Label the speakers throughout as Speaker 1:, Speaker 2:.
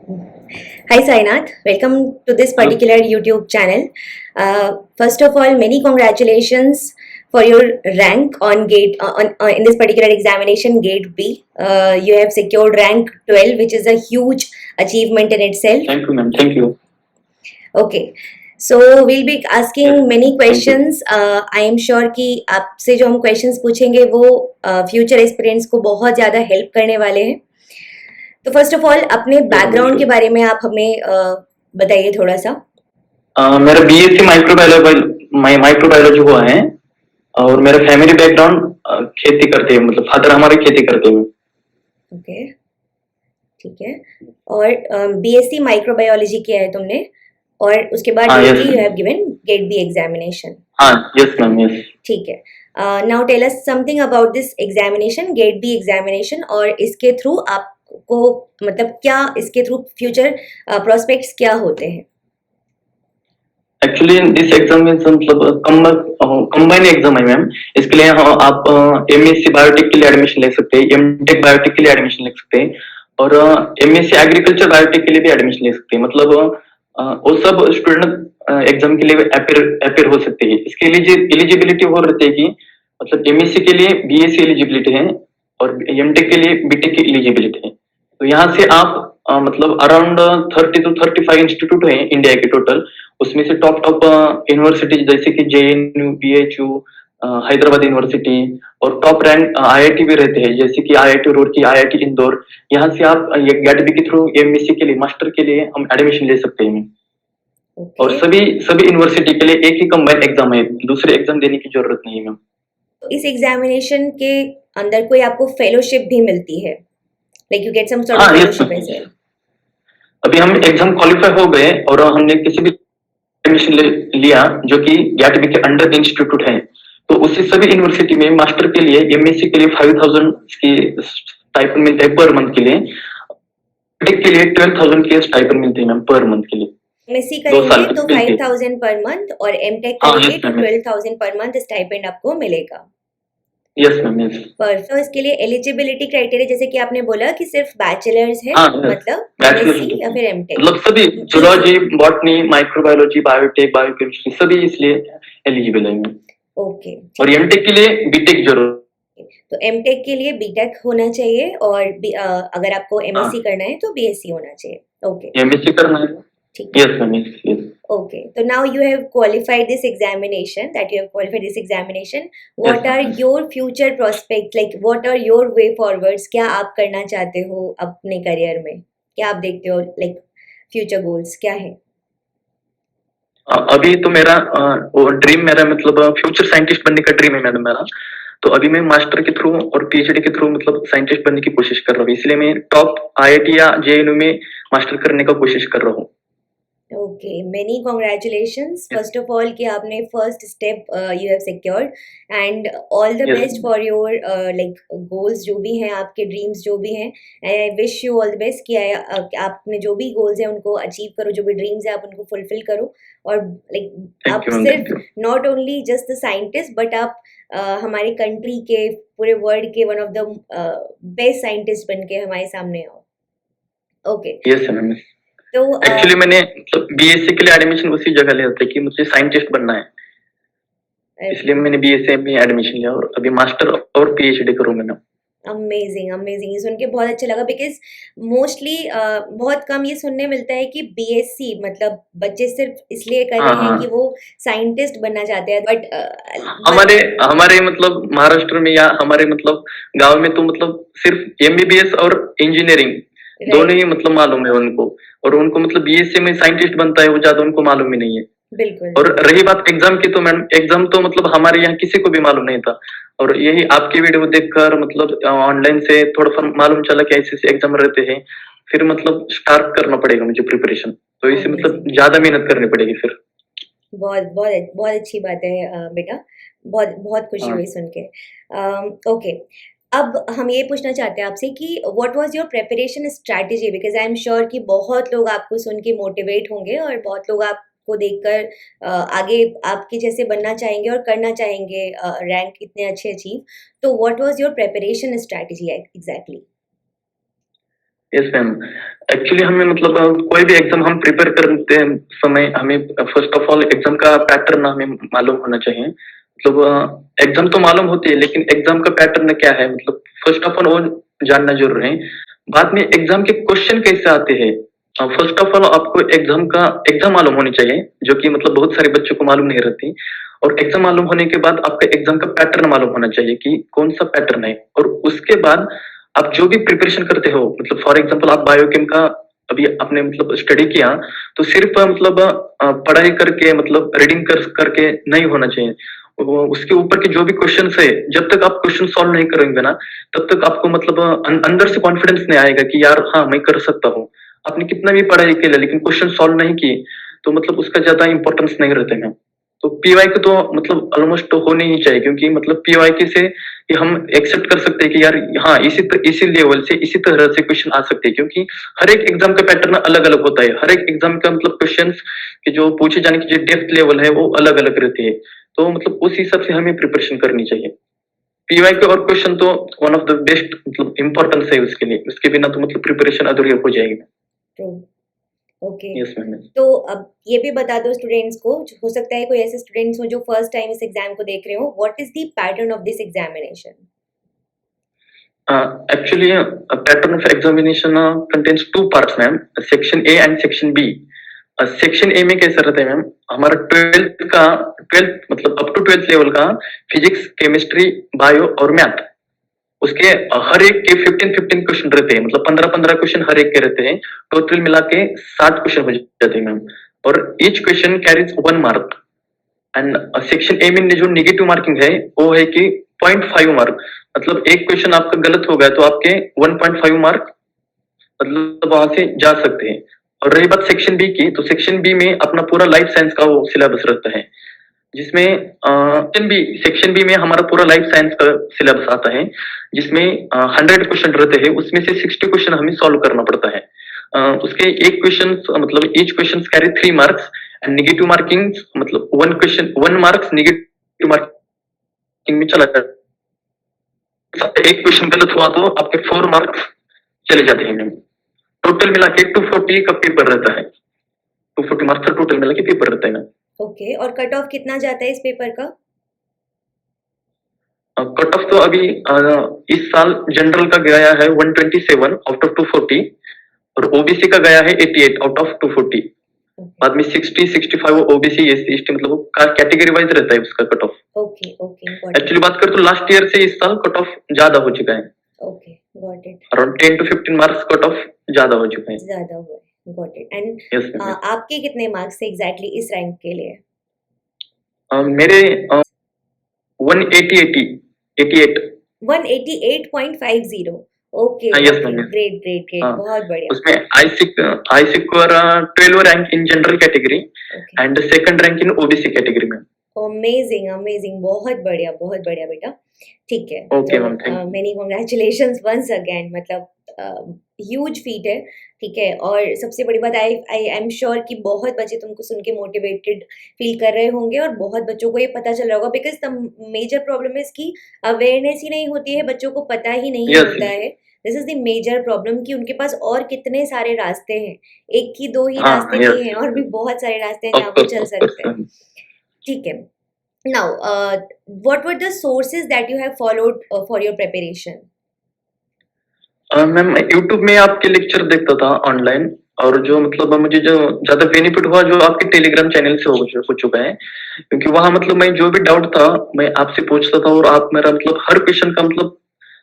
Speaker 1: Hi Sainath, welcome to this
Speaker 2: Hello.
Speaker 1: particular YouTube channel. First of all, many congratulations for your rank on in this particular examination, Gate B. You have secured rank 12, which is a huge achievement in itself.
Speaker 2: Thank you, ma'am. Thank you.
Speaker 1: Okay, so we'll be
Speaker 2: Yes,
Speaker 1: asking many
Speaker 2: thank you.
Speaker 1: questions. I am sure कि आपसे जो हम questions पूछेंगे वो future aspirants को बहुत ज़्यादा help करने वाले हैं. तो फर्स्ट ऑफ ऑल अपने
Speaker 2: Yes, ma'am,
Speaker 1: बैकग्राउंड के
Speaker 2: sure.
Speaker 1: बारे में आप हमें बताइए थोड़ा सा.
Speaker 2: मेरा बीएससी माइक्रोबायोलॉजी हुआ है और मेरा फैमिली बैकग्राउंड खेती करते हैं, मतलब फादर हमारे खेती करते हैं.
Speaker 1: ओके, ठीक है. और बीएससी माइक्रोबायोलॉजी किया है तुमने और उसके बाद
Speaker 2: हाँ, yes
Speaker 1: directly you
Speaker 2: ma'am.
Speaker 1: Have given GATE B examination.
Speaker 2: हाँ, यस मैम, यस.
Speaker 1: ठीक है. Now tell us something about this examination, GATE B examination, और इसके थ्रू आपको मतलब क्या इसके थ्रू फ्यूचर प्रोस्पेक्ट्स क्या होते हैं.
Speaker 2: एक्चुअली दिस एग्जाम इज मतलब कंबाइन एग्जाम है मैम. इसके लिए आप एमएससी बायोटेक के लिए एडमिशन ले सकते हैं, एमटेक बायोटेक के लिए एडमिशन ले सकते हैं और एमएससी एग्रीकल्चर बायोटेक के लिए भी एडमिशन ले सकते हैं. मतलब वो सब स्टूडेंट एग्जाम के लिए अपेयर हो सकते हैं. इसके एलिजिबिलिटी हो रहती है कि मतलब एमएससी के लिए बीएससी एलिजिबिलिटी है और एमटेक के लिए बीटेक की एलिजिबिलिटी है. तो यहाँ से आप मतलब अराउंड 30 to 35 इंस्टीट्यूट है इंडिया के टोटल. उसमें से टॉप टॉप यूनिवर्सिटीज जैसे कि जेएनयू, बीएचयू, हैदराबाद यूनिवर्सिटी और टॉप रैंक आईआईटी भी रहते हैं जैसे कि आईआईटी रुड़की, आईआईटी इंदौर. यहाँ से आप ये गेट बी के थ्रू एमएससी के लिए, मास्टर के लिए हम एडमिशन ले सकते हैं. और
Speaker 1: ओके,
Speaker 2: सभी सभी यूनिवर्सिटी के लिए एक ही कंबाइंड एग्जाम है, दूसरे एग्जाम देने की जरूरत नहीं है मैम.
Speaker 1: तो इस एग्जामिनेशन के अंदर कोई आपको फेलोशिप भी मिलती है, like you get some sort of
Speaker 2: हाँ, yes
Speaker 1: fellowship
Speaker 2: ma'am.
Speaker 1: As well.
Speaker 2: अभी हम एग्जाम क्वालिफाई हो गए और हमने किसी भी एडमिशन लिया जो कि गेट बी के अंडर इंस्टीट्यूट है, तो उसी सभी यूनिवर्सिटी में मास्टर के लिए, एमएससी के लिए 5000 की स्टाइपेंड मिलता है पर मंथ के लिए. बीटेक के लिए 12000 के स्टाइपेंड मिलते हैं मैम पर मंथ के लिए.
Speaker 1: एमएससी
Speaker 2: 2 साल
Speaker 1: करेंगे
Speaker 2: तक
Speaker 1: तो
Speaker 2: मिलते हैं.
Speaker 1: 5000 पर मंथ और एमटेक
Speaker 2: हाँ,
Speaker 1: करेंगे
Speaker 2: यस
Speaker 1: तो
Speaker 2: ma'am, yes.
Speaker 1: 12000 per month stipend आपको मिलेगा.
Speaker 2: Yes ma'am, yes.
Speaker 1: पर तो इसके लिए एलिजिबिलिटी क्राइटेरिया जैसे कि आपने बोला कि सिर्फ बैचलर्स है,
Speaker 2: हाँ, यस.
Speaker 1: मतलब
Speaker 2: बैचलर्स
Speaker 1: एमएससी या फिर एमटेक.
Speaker 2: मतलब सभी
Speaker 1: easy.
Speaker 2: Zoology, botany, microbiology, biotech, biochemistry सभी इसलिए एलिजिबल है मैम.
Speaker 1: ओके,
Speaker 2: और
Speaker 1: ठीक है.
Speaker 2: एमटेक के लिए बीटेक जरूर.
Speaker 1: तो एमटेक के लिए बीटेक होना चाहिए और अगर आपको एमएससी
Speaker 2: हाँ,
Speaker 1: करना है तो बीएससी होना चाहिए. ओके,
Speaker 2: एमएससी करना है.
Speaker 1: ठीक है.
Speaker 2: Yes ma'am, yes, yes.
Speaker 1: Okay, so now you have qualified this examination. That you have qualified this examination.
Speaker 2: Yes
Speaker 1: What are
Speaker 2: ma'am.
Speaker 1: your future prospects? Like, what are your way forwards? क्या आप करना चाहते हो अपने career में? क्या आप देखते हो? Like, future goals क्या है?
Speaker 2: अभी तो मेरा वो ड्रीम, मेरा मतलब फ्यूचर साइंटिस्ट बनने का ड्रीम है मैडम मेरा. तो अभी मैं मास्टर के थ्रू और पीएचडी के थ्रू मतलब साइंटिस्ट बनने की कोशिश कर रहा हूँ, इसलिए मैं टॉप आईआईटी या जेएनयू में मास्टर करने का कोशिश कर रहा हूँ.
Speaker 1: Okay, many congratulations.
Speaker 2: Yes,
Speaker 1: First of all कि आपने first step you have secured and all the
Speaker 2: yes,
Speaker 1: best for your like goals जो भी हैं आपके dreams जो भी हैं. And I wish you all the best कि आपने जो भी goals हैं उनको achieve करो, जो भी dreams हैं आप उनको fulfill करो और like
Speaker 2: थैंक
Speaker 1: आप
Speaker 2: यू मैम, थैंक
Speaker 1: सिर्फ
Speaker 2: you.
Speaker 1: not only just the scientist but आप हमारे country के पूरे world के one of the best scientist बन के हमारे सामने आओ. Okay,
Speaker 2: yes ma'am.
Speaker 1: तो
Speaker 2: एक्चुअली मैंने मतलब बीएससी के लिए एडमिशन उसी जगह लिया था कि मुझे साइंटिस्ट बनना है, इसलिए मैंने बीएससी में एडमिशन लिया और अभी मास्टर और पीएचडी करूंगा मैं.
Speaker 1: अमेजिंग अमेजिंग, ये सुन के बहुत अच्छा लगा बिकॉज मोस्टली बहुत कम ये सुनने मिलता है कि बीएससी मतलब बच्चे सिर्फ इसलिए कर
Speaker 2: हाँ,
Speaker 1: रहे हैं कि
Speaker 2: हाँ.
Speaker 1: वो साइंटिस्ट बनना चाहते हैं बट
Speaker 2: हमारे हमारे मतलब महाराष्ट्र में या हमारे मतलब गांव में तो मतलब सिर्फ एमबीबीएस और इंजीनियरिंग दोनों
Speaker 1: राइट,
Speaker 2: ही मतलब मालूम है उनको. और उनको मतलब बीएससी में साइंटिस्ट बनता है वो ज्यादा उनको मालूम ही नहीं है.
Speaker 1: बिल्कुल.
Speaker 2: और रही बात एग्जाम की, तो मैम एग्जाम तो मतलब हमारे यहाँ किसी को भी मालूम नहीं था. और यही आपकी वीडियो देखकर मतलब ऑनलाइन से थोड़ा सा मालूम चला कि ऐसे ऐसे एग्जाम रहते हैं. फिर मतलब स्टार्ट करना पड़ेगा मुझे प्रिपरेशन, तो इसे मतलब
Speaker 1: अमेजिंग,
Speaker 2: ज्यादा मेहनत करनी पड़ेगी फिर.
Speaker 1: बहुत बहुत बहुत अच्छी बात है बेटा. बहुत बहुत खुशी
Speaker 2: हाँ.
Speaker 1: हुई सुन के. ओके, अब हम ये पूछना चाहते हैं आपसे कि what was your preparation strategy, because I am sure कि बहुत लोग आपको सुन के मोटिवेट होंगे और बहुत लोग आपको देखकर आगे आपके जैसे बनना चाहेंगे और करना चाहेंगे रैंक इतने अच्छे अचीव. तो what was your preparation strategy exactly?
Speaker 2: Yes ma'am. Actually हमें मतलब कोई भी एग्जाम हम प्रिपेयर करते हैं समय हमें फर्स्ट ऑफ ऑल एग्जाम का पैटर्न हमें मालूम होना चाहिए। मतलब एग्जाम तो मालूम होती है लेकिन एग्जाम का पैटर्न क्या है मतलब फर्स्ट ऑफ ऑल वो जानना जरूरी है। बाद में एग्जाम के क्वेश्चन कैसे आते हैं। फर्स्ट ऑफ ऑल आपको एग्जाम का एग्जाम मालूम होनी चाहिए जो कि मतलब बहुत सारे बच्चों को मालूम नहीं रहती। और एग्जाम मालूम होने के बाद आपका एग्जाम का पैटर्न मालूम होना चाहिए कि कौन सा पैटर्न है। और उसके बाद आप जो भी प्रिपरेशन करते हो मतलब फॉर एग्जांपल आप बायोकेम का अभी आपने मतलब स्टडी किया तो सिर्फ मतलब पढ़ाई करके मतलब रीडिंग करके नहीं होना चाहिए। उसके ऊपर के जो भी क्वेश्चन है जब तक आप क्वेश्चन सॉल्व नहीं करेंगे ना तब तक आपको मतलब अंदर से कॉन्फिडेंस नहीं आएगा कि यार हाँ मैं कर सकता हूँ। आपने कितना भी पढ़ाई किया लेकिन क्वेश्चन सॉल्व नहीं किए तो मतलब उसका ज्यादा इंपॉर्टेंस नहीं रहता है। तो पीवाईक्यू तो मतलब ऑलमोस्ट होने ही चाहिए क्योंकि मतलब पीवाईक्यू से कि हम एक्सेप्ट कर सकते हैं कि यार हाँ इसी लेवल से इसी तरह से क्वेश्चन आ सकते हैं क्योंकि हर एक एग्जाम का पैटर्न अलग अलग होता है। हर एक एग्जाम का मतलब क्वेश्चंस के जो पूछे जाने की जो डेप्थ लेवल है वो अलग अलग रहती है। तो मतलब उस हिसाब से हमें प्रिपरेशन करनी चाहिए। पीवाईक्यू और क्वेश्चन तो वन ऑफ द बेस्ट मतलब इम्पोर्टेंस है उसके लिए। उसके बिना तो मतलब प्रिपरेशन अधूरी हो जाएगी।
Speaker 1: ट्रू। ओके।
Speaker 2: Yes ma'am.
Speaker 1: तो अब ये भी बता दो स्टूडेंट्स को, हो सकता है कोई ऐसे स्टूडेंट्स हो जो फर्स्ट टाइम इस एग्जाम को देख रहे हो, what is the pattern of this examination?
Speaker 2: Actually, a pattern of examination contains two parts, ma'am. Section A and Section B. Section A में कैसा रहता है मैम हमारा ट्वेल्थ मतलब अप टू ट्वेल्थ लेवल का फिजिक्स केमिस्ट्री बायो और math उसके हर एक के 15 क्वेश्चन रहते हैं मतलब 15 क्वेश्चन हर एक के रहते हैं। टोटल मिला के 60 क्वेश्चन हो जाते हैं मैम। और each question carries 1 mark. And section A में जो नेगेटिव मार्किंग है वो है कि 0.5 मार्क। मतलब एक क्वेश्चन आपका गलत हो गया तो आपके 1.5 मार्क मतलब वहां से जा सकते हैं। और रही बात सेक्शन बी की तो सेक्शन बी में अपना पूरा लाइफ साइंस का वो सिलेबस रहता है जिसमें सेक्शन बी में हमारा पूरा लाइफ साइंस का सिलेबस आता है जिसमें 100 क्वेश्चन रहते हैं उसमें से 60 क्वेश्चन हमें सॉल्व करना पड़ता है। उसके एक क्वेश्चन मतलब each question carry 3 marks and negative marking मतलब 1 मार्क्स नेगेटिव मार्किंग में चला जाता है। एक क्वेश्चन गलत हुआ तो आपके 4 मार्क्स चले जाते हैं। टोटल मिला के 240 का पेपर रहता है। 240 मार्क्स का टोटल मिला के पेपर रहता है ना।
Speaker 1: ओके। और कट ऑफ कितना जाता है इस पेपर का?
Speaker 2: कट ऑफ तो अभी इस साल जनरल का गया है 127 आउट ऑफ 240 और ओबीसी का गया है 88 आउट ऑफ 240। बाद में 60 65 ओबीसी एससी एसटी मतलब कैटेगरी वाइज रहता है उसका cut off.
Speaker 1: Okay okay
Speaker 2: actually बात कर तो लास्ट ईयर से इस साल कट ऑफ ज्यादा हो चुका है।
Speaker 1: Okay got it.
Speaker 2: Around 10 to 15 marks cut off ज्यादा हो चुका है।
Speaker 1: ज्यादा हुआ है, got it. And
Speaker 2: yes ma'am.
Speaker 1: आपके कितने मार्क्स थे एग्जैक्टली इस रैंक के लिए?
Speaker 2: मेरे 188
Speaker 1: 188.50। ओके
Speaker 2: हाँ, yes,
Speaker 1: okay,
Speaker 2: ma'am, yes.
Speaker 1: Great great great,
Speaker 2: हाँ,
Speaker 1: बहुत बढ़िया।
Speaker 2: उसमें I secure 12 rank in general category
Speaker 1: okay,
Speaker 2: and second rank in OBC category में।
Speaker 1: अमेजिंग अमेजिंग, बहुत बढ़िया बेटा। ठीक है,
Speaker 2: ओके
Speaker 1: तो
Speaker 2: ma'am, thank you.
Speaker 1: Many congratulations once again, मतलब ह्यूज फीट है। ठीक है, और सबसे बड़ी बात आई आई एम श्योर कि बहुत बच्चे तुमको सुन के मोटिवेटेड फील कर रहे होंगे और बहुत बच्चों को ये पता चल रहा होगा, because the major problem is कि अवेयरनेस ही नहीं होती है, बच्चों को पता ही नहीं
Speaker 2: यस
Speaker 1: होता है। This is the major problem कि उनके पास और कितने सारे रास्ते हैं, एक ही दो ही
Speaker 2: हाँ
Speaker 1: रास्ते नहीं है,
Speaker 2: यस
Speaker 1: और भी बहुत सारे रास्ते हैं जहाँ
Speaker 2: ऑफ
Speaker 1: वो
Speaker 2: कोर्स
Speaker 1: चल
Speaker 2: ऑफ कोर्स
Speaker 1: सकते हैं। ठीक है, now what were the sources that you have followed for your preparation?
Speaker 2: Ma'am YouTube में आपके लेक्चर देखता था ऑनलाइन और जो मतलब मुझे जो ज्यादा बेनिफिट हुआ जो आपके टेलीग्राम चैनल से हो चुका है क्योंकि वहां मतलब मैं जो भी डाउट था मैं आपसे पूछता था और आप मेरा मतलब हर क्वेश्चन का मतलब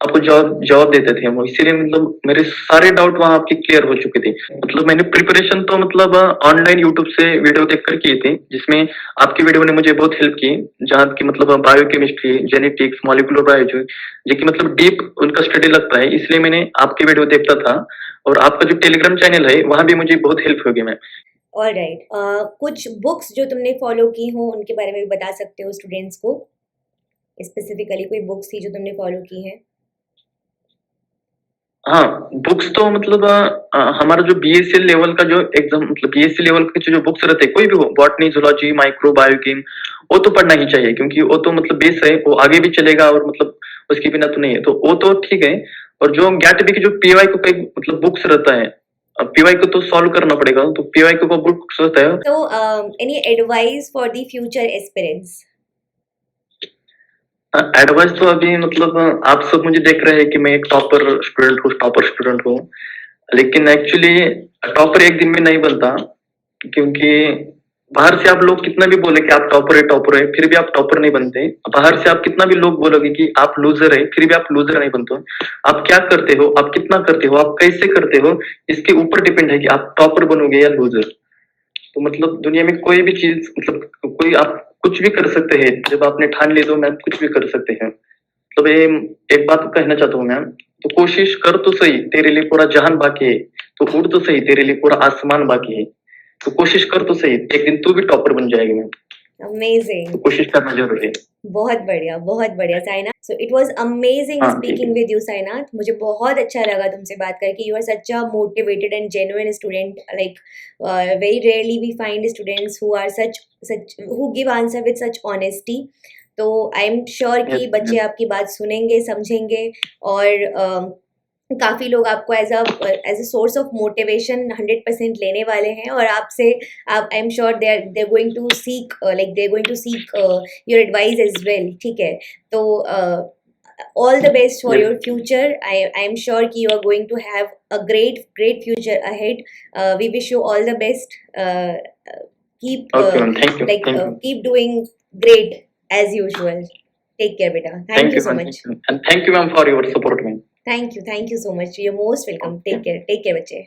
Speaker 2: आपको जवाब देते थे वो इसीलिए मतलब मेरे सारे डाउट वहां आपके क्लियर हो चुके थे। मतलब मैंने प्रिपरेशन तो मतलब ऑनलाइन यूट्यूब से वीडियो देखकर किए थे जिसमें आपकी वीडियो ने मुझे बहुत हेल्प की जहाँ की मतलब बायोकेमिस्ट्री जेनेटिक्स मॉलिक्यूलर बायोलॉजी जो कि मतलब डीप उनका स्टडी लगता है इसलिए मैंने आपकी वीडियो देखता था और आपका जो टेलीग्राम चैनल है वहां भी मुझे बहुत हेल्प होगी मैम।
Speaker 1: ऑलराइट, कुछ बुक्स जो तुमने फॉलो की हो उनके बारे में भी बता सकते हो स्टूडेंट्स को? स्पेसिफिकली कोई बुक्स थी जो तुमने फॉलो की है?
Speaker 2: हाँ बुक्स तो मतलब हमारा जो बीएससी लेवल का जो एग्जाम मतलब बीएससी लेवल के जो बुक्स रहते हैं कोई भी हो बॉटनी जूलॉजी माइक्रो बायोकेम वो तो पढ़ना ही चाहिए क्योंकि वो तो मतलब बेस है वो आगे भी चलेगा और मतलब उसके बिना तो नहीं है तो वो तो ठीक है। और जो GATB की जो PYQ का एक मतलब बुक्स रहता है, PYQ तो सॉल्व करना पड़ेगा, तो PYQ का बुक्स रहता है।
Speaker 1: So, any advice for the future aspirants?
Speaker 2: Advice तो अभी मतलब आप सब मुझे देख रहे हैं कि मैं एक टॉपर स्टूडेंट हूँ, लेकिन एक्चुअली टॉपर एक दिन में नहीं बनता, क्योंकि बाहर से आप लोग कितना भी बोले कि आप टॉपर है, फिर भी आप टॉपर नहीं बनते। बाहर से आप कितना भी लोग बोलोगे कि आप लूजर है, फिर भी आप लूजर नहीं बनते। आप क्या करते हो, आप कितना करते हो, आप कैसे करते हो, इसके ऊपर डिपेंड है कि आप टॉपर बनोगे या लूजर। तो मतलब दुनिया में कोई भी चीज मतलब कोई आप कुछ भी कर सकते हैं, जब आपने ठान ली तो मैं कुछ भी कर सकते हैं। तो ये एक बात कहना चाहता हूँ मैं, तो कोशिश कर तो सही, तेरे लिए पूरा जहान बाकी है, तो उड़ तो सही, तेरे लिए पूरा आसमान बाकी है। तो कोशिश कर तो सही, एक दिन तू भी टॉपर बन जाएगी मैम।
Speaker 1: Amazing.
Speaker 2: तो कोशिश करना जरूरी है।
Speaker 1: बहुत बढ़िया Sainath. So it was amazing
Speaker 2: हाँ,
Speaker 1: स्पीकिंग विद यू साइनाथ। मुझे बहुत अच्छा लगा तुमसे बात करके। You are such a motivated and genuine student. Like very rarely we find students who are such who give answer with such honesty. तो आई एम श्योर
Speaker 2: यस
Speaker 1: कि बच्चे आपकी बात सुनेंगे, समझेंगे और काफ़ी लोग आपको as a source of motivation 100% लेने वाले हैं। और आपसे आप I am sure they are going to seek like they are going to seek your advice as well. ठीक है, तो all the best for your future. I am sure कि you are going to have a great future ahead. We wish you all the best. Keep
Speaker 2: okay ma'am, thank you,
Speaker 1: like
Speaker 2: thank you,
Speaker 1: keep doing great as usual. Take care बेटा। Thank
Speaker 2: thank
Speaker 1: you
Speaker 2: you
Speaker 1: so
Speaker 2: ma'am,
Speaker 1: much.
Speaker 2: Thank you ma'am for your support ma'am.
Speaker 1: Thank you so much. You're most welcome.
Speaker 2: Okay.
Speaker 1: Take care, बच्चे।